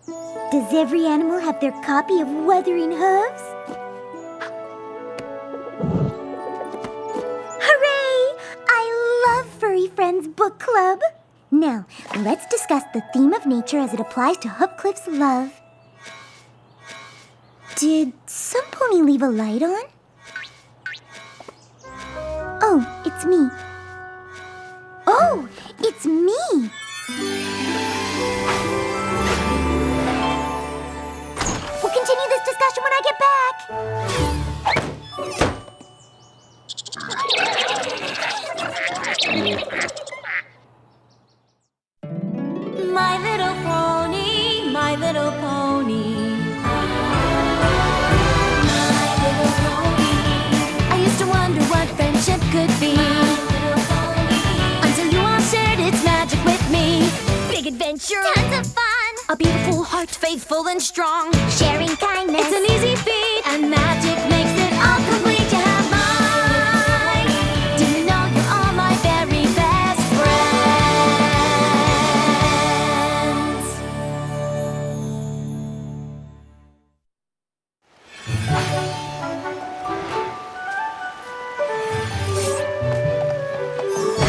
Does every animal have their copy of Wuthering Hooves? Hooray! I love Furry Friends Book Club. Now, let's discuss the theme of nature as it applies to Hoofcliff's love. Did some pony leave a light on? Oh, it's me. Oh, it's me! We'll continue this discussion when I get back. My little pony, my little pony. My little pony. I used to wonder what friendship could be. Until you all shared its magic with me. Big adventure, tons of fun. A beautiful heart, faithful and strong. Sharing kindness. It's an easy feat, and magic makes it all complete. You have mine. Do you know you're all my very best friends?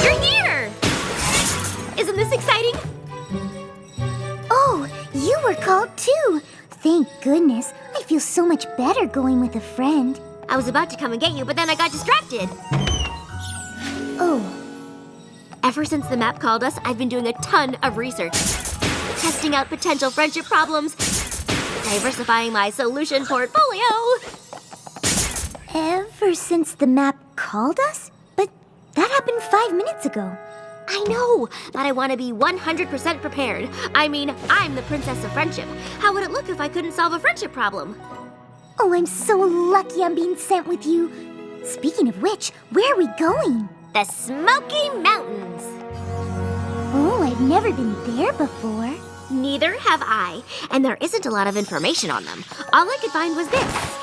You're here! Isn't this exciting? Oh, you were called too. Thank goodness. I feel so much better going with a friend. I was about to come and get you, but then I got distracted. Oh, Ever since the map called us, I've been doing a ton of research. Testing out potential friendship problems. Diversifying my solution portfolio. ever since the map called us? But that happened 5 minutes ago. I know, but I want to be 100% prepared. I mean, I'm the princess of friendship. How would it look if I couldn't solve a friendship problem? Oh, I'm so lucky I'm being sent with you. Speaking of which, where are we going? The Smoky Mountains. Oh, I've never been there before. Neither have I, and there isn't a lot of information on them. All I could find was this.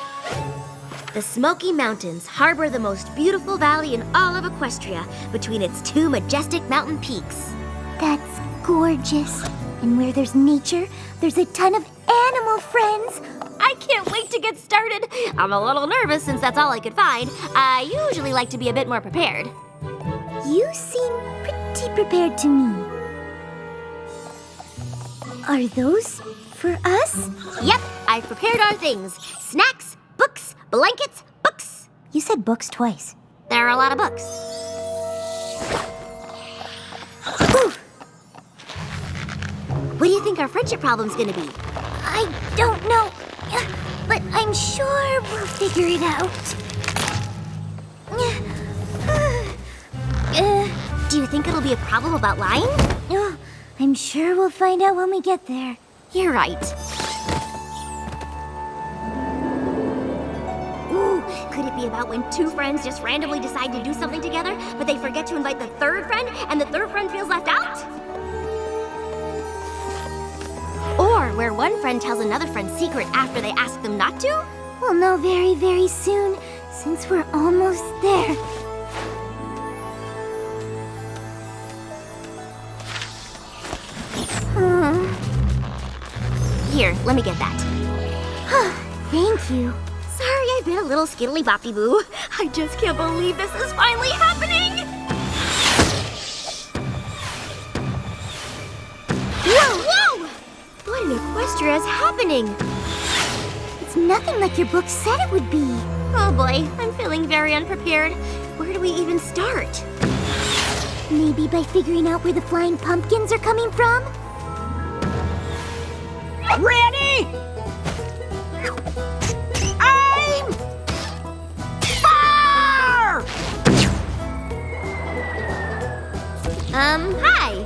The Smoky Mountains harbor the most beautiful valley in all of Equestria between its two majestic mountain peaks. That's gorgeous. And where there's nature, there's a ton of animal friends. I can't wait to get started. I'm a little nervous since that's all I could find. I usually like to be a bit more prepared. You seem pretty prepared to me. Are those for us? Yep, I've prepared our things. Snacks, books, blankets, books. You said books twice. There are a lot of books. Whew. What do you think our friendship problem's gonna be? I don't know, but I'm sure we'll figure it out. Do you think it'll be a problem about lying? I'm sure we'll find out when we get there. You're right. Ooh, could it be about when two friends just randomly decide to do something together, but they forget to invite the third friend, and the third friend feels left out? Or where one friend tells another friend's secret after they ask them not to? We'll know very, very soon, since we're almost there. Here, let me get that. Thank you. Sorry, I've been a little skiddly-boppy-boo. I just can't believe this is finally happening! Whoa, whoa! What in Equestria is happening? It's nothing like your book said it would be. Oh boy, I'm feeling very unprepared. Where do we even start? Maybe by figuring out where the flying pumpkins are coming from? Ready? Aim! Fire! Hi.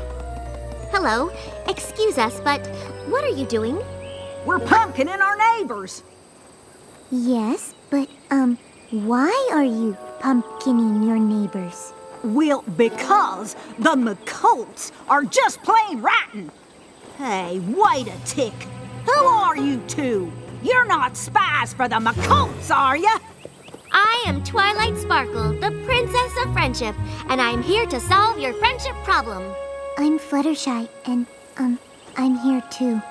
Hello. Excuse us, but what are you doing? We're pumpkining our neighbors. Yes, but, why are you pumpkining your neighbors? Well, because the McColts are just plain rotten. Hey, wait a tick. Who are you two? You're not spies for the McColts, are ya? I am Twilight Sparkle, the Princess of Friendship, and I'm here to solve your friendship problem. I'm Fluttershy, and, I'm here too.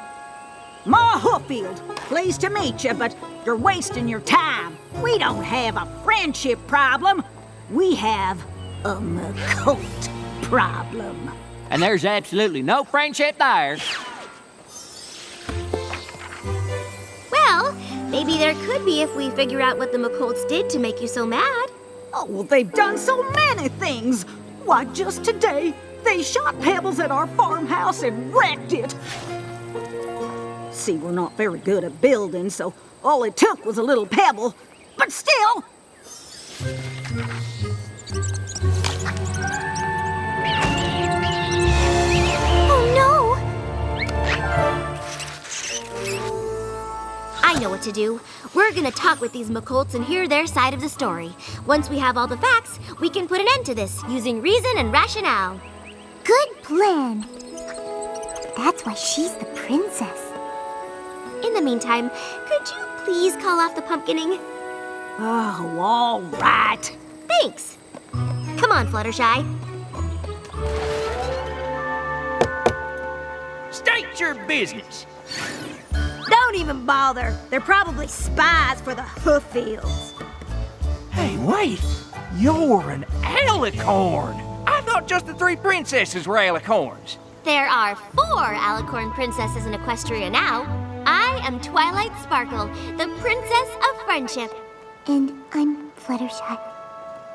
Ma Hooffield, pleased to meet you, but you're wasting your time. We don't have a friendship problem. We have a McColt problem. And there's absolutely no friendship there. Well, maybe there could be if we figure out what the McColts did to make you so mad. Oh, well, they've done so many things. Why, just today, they shot pebbles at our farmhouse and wrecked it. See, we're not very good at building, so all it took was a little pebble. But still... Oh no! I know what to do. We're gonna talk with these McColts and hear their side of the story. Once we have all the facts, we can put an end to this using reason and rationale. Good plan. That's why she's the princess. In the meantime, could you please call off the pumpkining? Oh, all right. Thanks. Come on, Fluttershy. State your business. Don't even bother. They're probably spies for the Hooffields. Hey, wait. You're an alicorn. I thought just the 3 princesses were alicorns. There are 4 alicorn princesses in Equestria now. I am Twilight Sparkle, the Princess of Friendship. And I'm Fluttershy.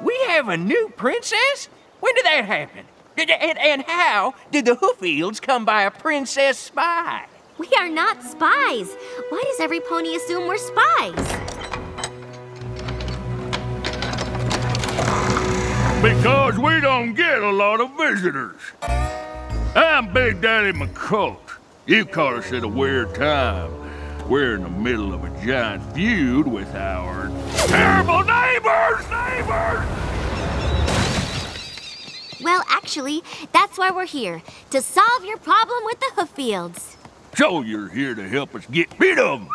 We have a new princess? When did that happen? And how did the Hooffields come by a princess spy? We are not spies. Why does every pony assume we're spies? Because we don't get a lot of visitors. I'm Big Daddy McColt. You caught us at a weird time. We're in the middle of a giant feud with our terrible neighbors! Well, actually, that's why we're here, to solve your problem with the Hooffields. So you're here to help us get rid of them.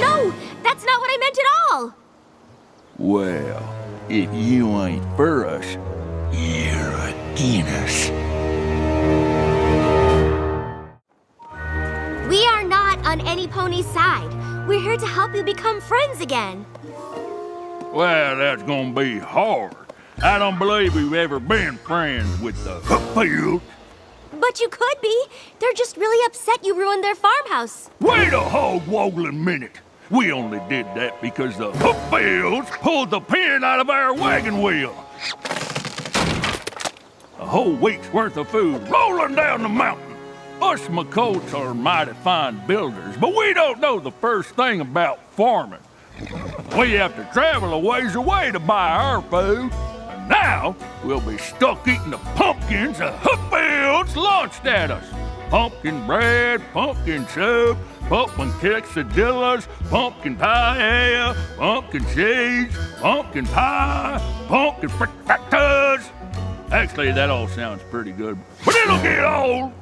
No, that's not what I meant at all. Well, if you ain't for us, you're against us. We are not on any pony's side. We're here to help you become friends again. Well, that's gonna be hard. I don't believe we've ever been friends with the Hooffields. But you could be. They're just really upset you ruined their farmhouse. Wait a hog-woggling minute. We only did that because the Hooffields pulled the pin out of our wagon wheel. A whole week's worth of food rolling down the mountain. Us McColts are mighty fine builders, but we don't know the first thing about farming. We have to travel a ways away to buy our food. And now, we'll be stuck eating the pumpkins the Hooffields launched at us. Pumpkin bread, pumpkin soup, pumpkin quesadillas, pumpkin paella, pumpkin seeds, pumpkin pie, pumpkin frittatas. Actually, that all sounds pretty good, but it'll get old.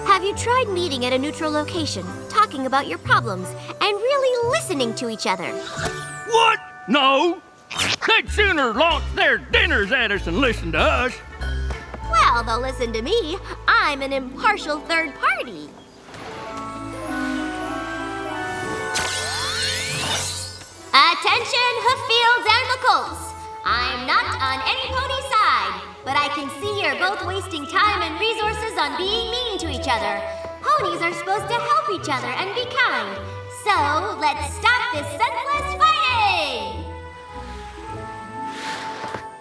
Have you tried meeting at a neutral location, talking about your problems, and really listening to each other? What? No. They'd sooner launch their dinners at us than listen to us. Well, they'll listen to me. I'm an impartial third party. Attention, Hooffields and McColts. I'm not on any pony side, but I can see you're both wasting time and resources on being mean to each other. Ponies are supposed to help each other and be kind. So, let's stop this senseless fighting!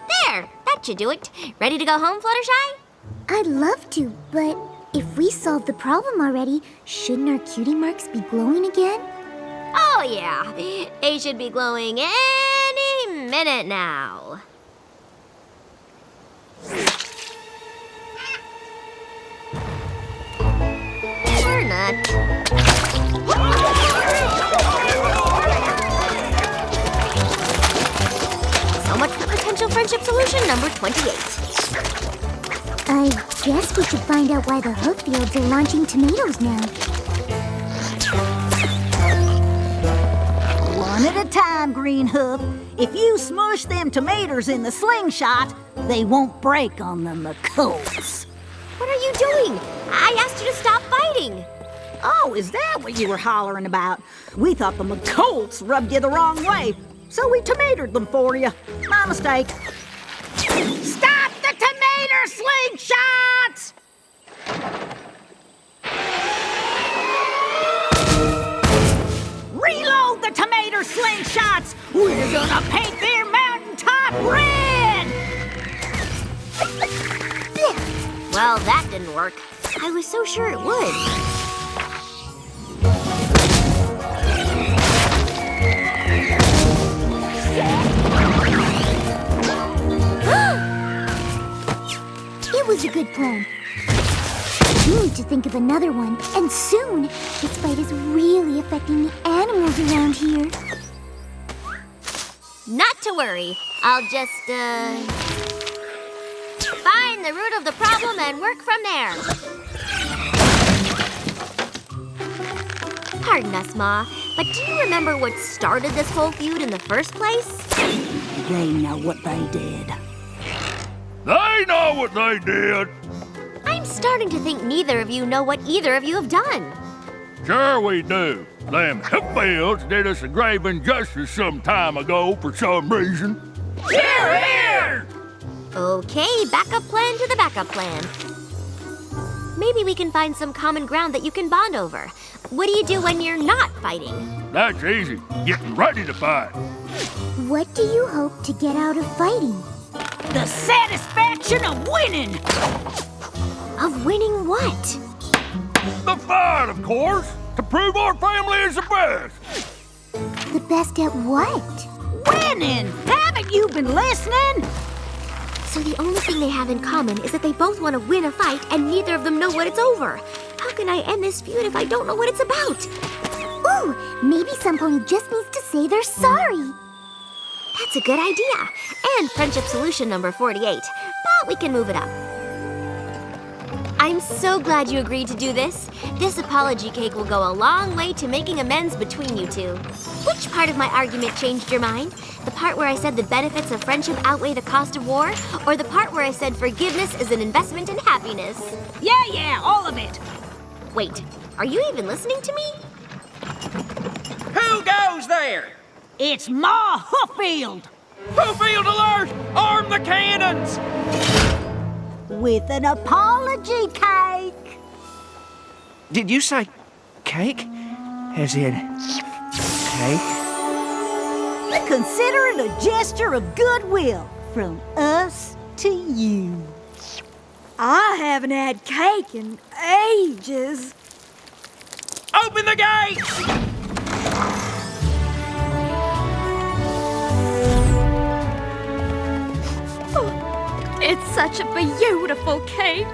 There! That should do it. Ready to go home, Fluttershy? I'd love to, but if we solved the problem already, shouldn't our cutie marks be glowing again? Oh, yeah. They should be glowing any minute now. Or not. So much for potential friendship solution number 28. I guess we should find out why the Hooffields are launching tomatoes now. One at a time, Green Hoof. If you smush them tomatoes in the slingshot, they won't break on the McColts. What are you doing? I asked you to stop fighting. Oh, is that what you were hollering about? We thought the McColts rubbed you the wrong way, so we tomatoed them for you. My mistake. Stop the tomato slingshots! Reload the tomato slingshots! We're gonna paint their mountaintop red! Well, that didn't work. I was so sure it would. It was a good plan. We need to think of another one, and soon. This fight is really affecting the animals around here. Not to worry. I'll just, find the root of the problem and work from there. Pardon us, Ma, but do you remember what started this whole feud in the first place? They know what they did. They know what they did. I'm starting to think neither of you know what either of you have done. Sure we do. Them Hooffields did us a grave injustice some time ago for some reason. Here, here! Okay, backup plan to the backup plan. Maybe we can find some common ground that you can bond over. What do you do when you're not fighting? That's easy. Getting ready to fight. What do you hope to get out of fighting? The satisfaction of winning! Of winning what? The fight, of course, to prove our family is the best. The best at what? Winning! Haven't you been listening? So the only thing they have in common is that they both want to win a fight and neither of them know what it's over. How can I end this feud if I don't know what it's about? Ooh, maybe some pony just needs to say they're sorry. That's a good idea. And friendship solution number 48. But we can move it up. I'm so glad you agreed to do this. This apology cake will go a long way to making amends between you two. Which part of my argument changed your mind? The part where I said the benefits of friendship outweigh the cost of war? Or the part where I said forgiveness is an investment in happiness? Yeah, all of it. Wait, are you even listening to me? Who goes there? It's Ma Hooffield! Hooffield alert! Arm the cannons! With an apology cake! Did you say cake? As in cake? Consider it a gesture of goodwill from us to you. I haven't had cake in ages. Open the gates! It's such a beautiful cake.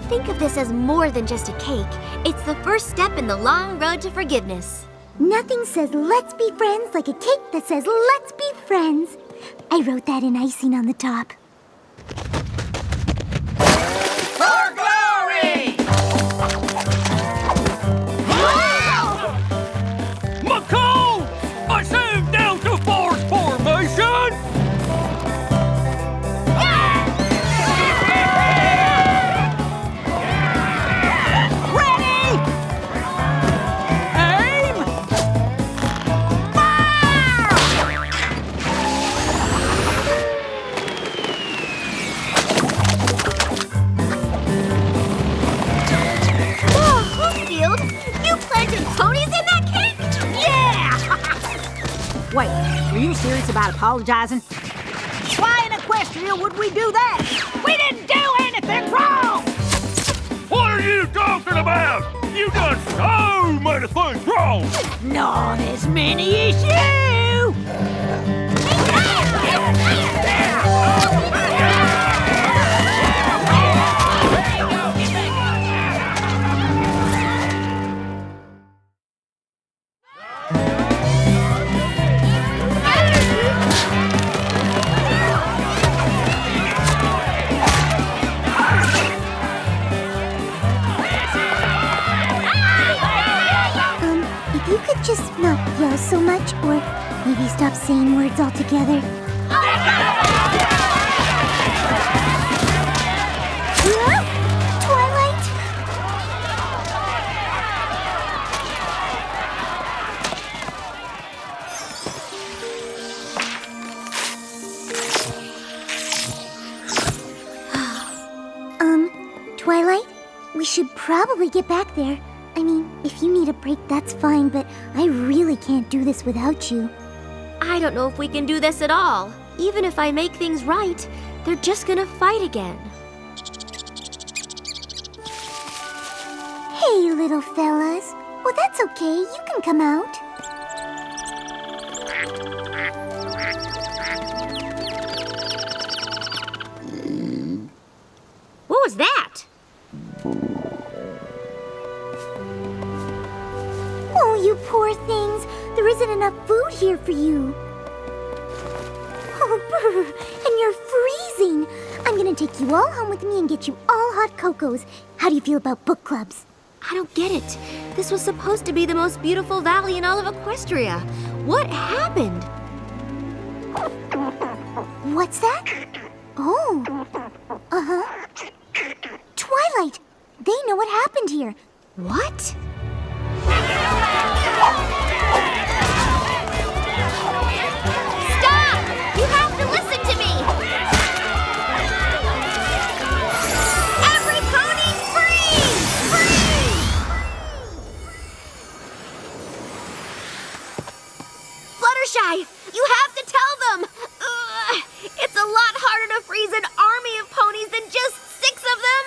Think of this as more than just a cake. It's the first step in the long road to forgiveness. Nothing says let's be friends like a cake that says let's be friends. I wrote that in icing on the top. For glory! McColts! Assume down to force formation! Ready! Aim! Fire! Oh, Hooffield, you planted ponies in that cake? Yeah! Wait, were you serious about apologizing? Why in Equestria would we do that? We didn't do anything wrong! What are you talking about? You done so many things wrong! Not as many as you! not yell so much, or maybe stop saying words altogether. Twilight? Twilight? We should probably get back there. I mean, if you need a break, that's fine, but I really can't do this without you. I don't know if we can do this at all. Even if I make things right, they're just gonna fight again. Hey, little fellas. Well, that's okay. You can come out. What was that? Oh, you poor things. There isn't enough food here for you. Oh, brr, and you're freezing. I'm gonna take you all home with me and get you all hot cocos. How do you feel about book clubs? I don't get it. This was supposed to be the most beautiful valley in all of Equestria. What happened? What's that? Oh. Uh-huh. Twilight! They know what happened here. What? Stop! You have to listen to me! Every pony free! Free! Fluttershy, you have to tell them! It's a lot harder to freeze an army of ponies than just 6 of them!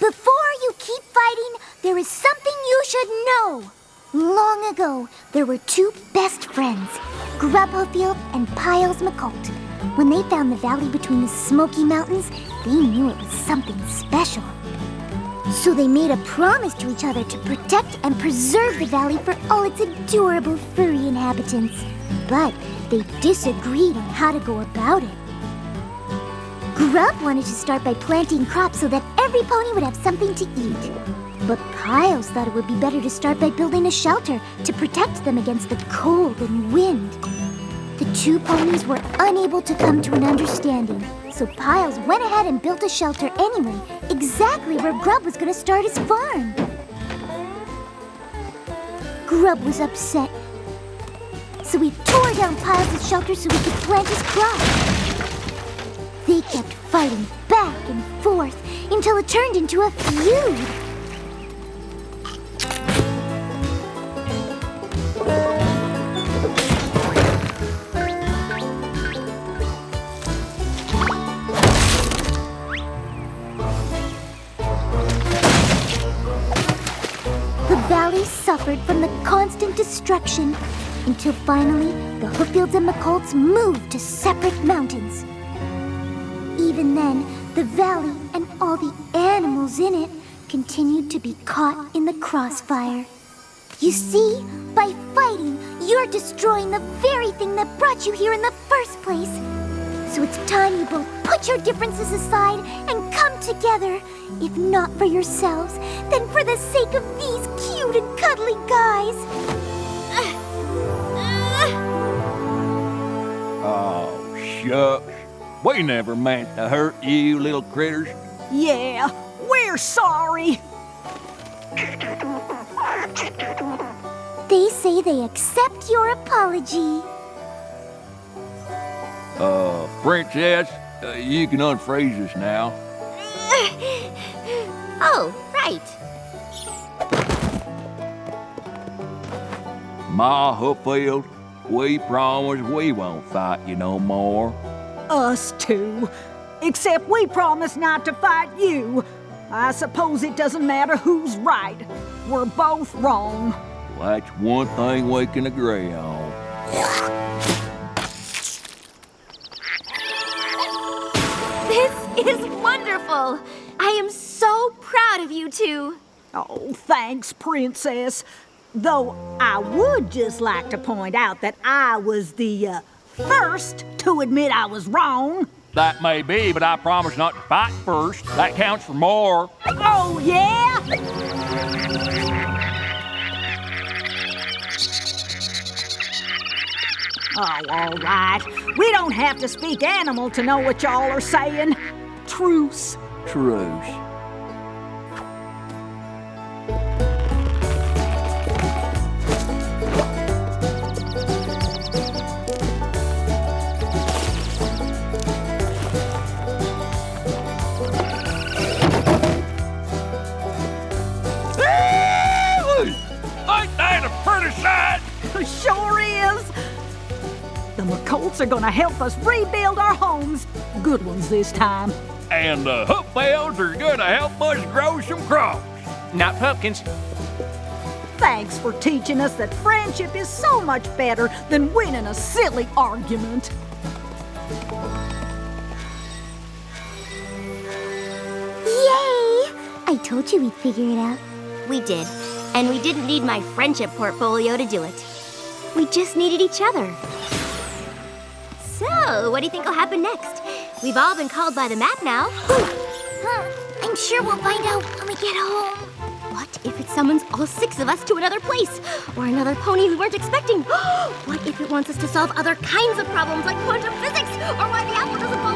Before you keep fighting, there is something you should know. Long ago, there were 2 best friends, Hooffield and McColt. When they found the valley between the Smoky Mountains, they knew it was something special. So they made a promise to each other to protect and preserve the valley for all its adorable furry inhabitants. But they disagreed on how to go about it. Grub wanted to start by planting crops so that every pony would have something to eat. But Piles thought it would be better to start by building a shelter to protect them against the cold and wind. The 2 ponies were unable to come to an understanding, so Piles went ahead and built a shelter anyway, exactly where Grub was going to start his farm. Grub was upset, so he tore down Piles' shelter so he could plant his crops. They kept fighting back and forth until it turned into a feud. The valley suffered from the constant destruction until finally the Hooffields and McColts moved to separate mountains. Even then, the valley and all the animals in it continued to be caught in the crossfire. You see, by fighting, you're destroying the very thing that brought you here in the first place. So it's time you both put your differences aside and come together. If not for yourselves, then for the sake of these cute and cuddly guys. Oh, shucks. We never meant to hurt you, little critters. Yeah, we're sorry. They say they accept your apology. Princess, you can unfreeze us now. Oh, right. Ma Hooffield, we promise we won't fight you no more. Us too. Except we promise not to fight you. I suppose it doesn't matter who's right. We're both wrong. Well, that's one thing we can agree on. This is wonderful. I am so proud of you 2. Oh, thanks, Princess. Though I would just like to point out that I was the first to admit I was wrong. That may be, but I promise not to fight first. That counts for more. Oh, yeah? Oh, all right. We don't have to speak animal to know what y'all are saying. Truce. Truce. Ain't that a pretty sight? Sure is. The McColts are gonna help us rebuild our homes. Good ones this time. And the Hooffields are gonna help us grow some crops. Not pumpkins. Thanks for teaching us that friendship is so much better than winning a silly argument. Yay! I told you we'd figure it out. We did. And we didn't need my friendship portfolio to do it. We just needed each other. So, what do you think will happen next? We've all been called by the map now. I'm sure we'll find out when we get home. What if it summons all 6 of us to another place? Or another pony we weren't expecting? What if it wants us to solve other kinds of problems like quantum physics? Or why the apple doesn't fall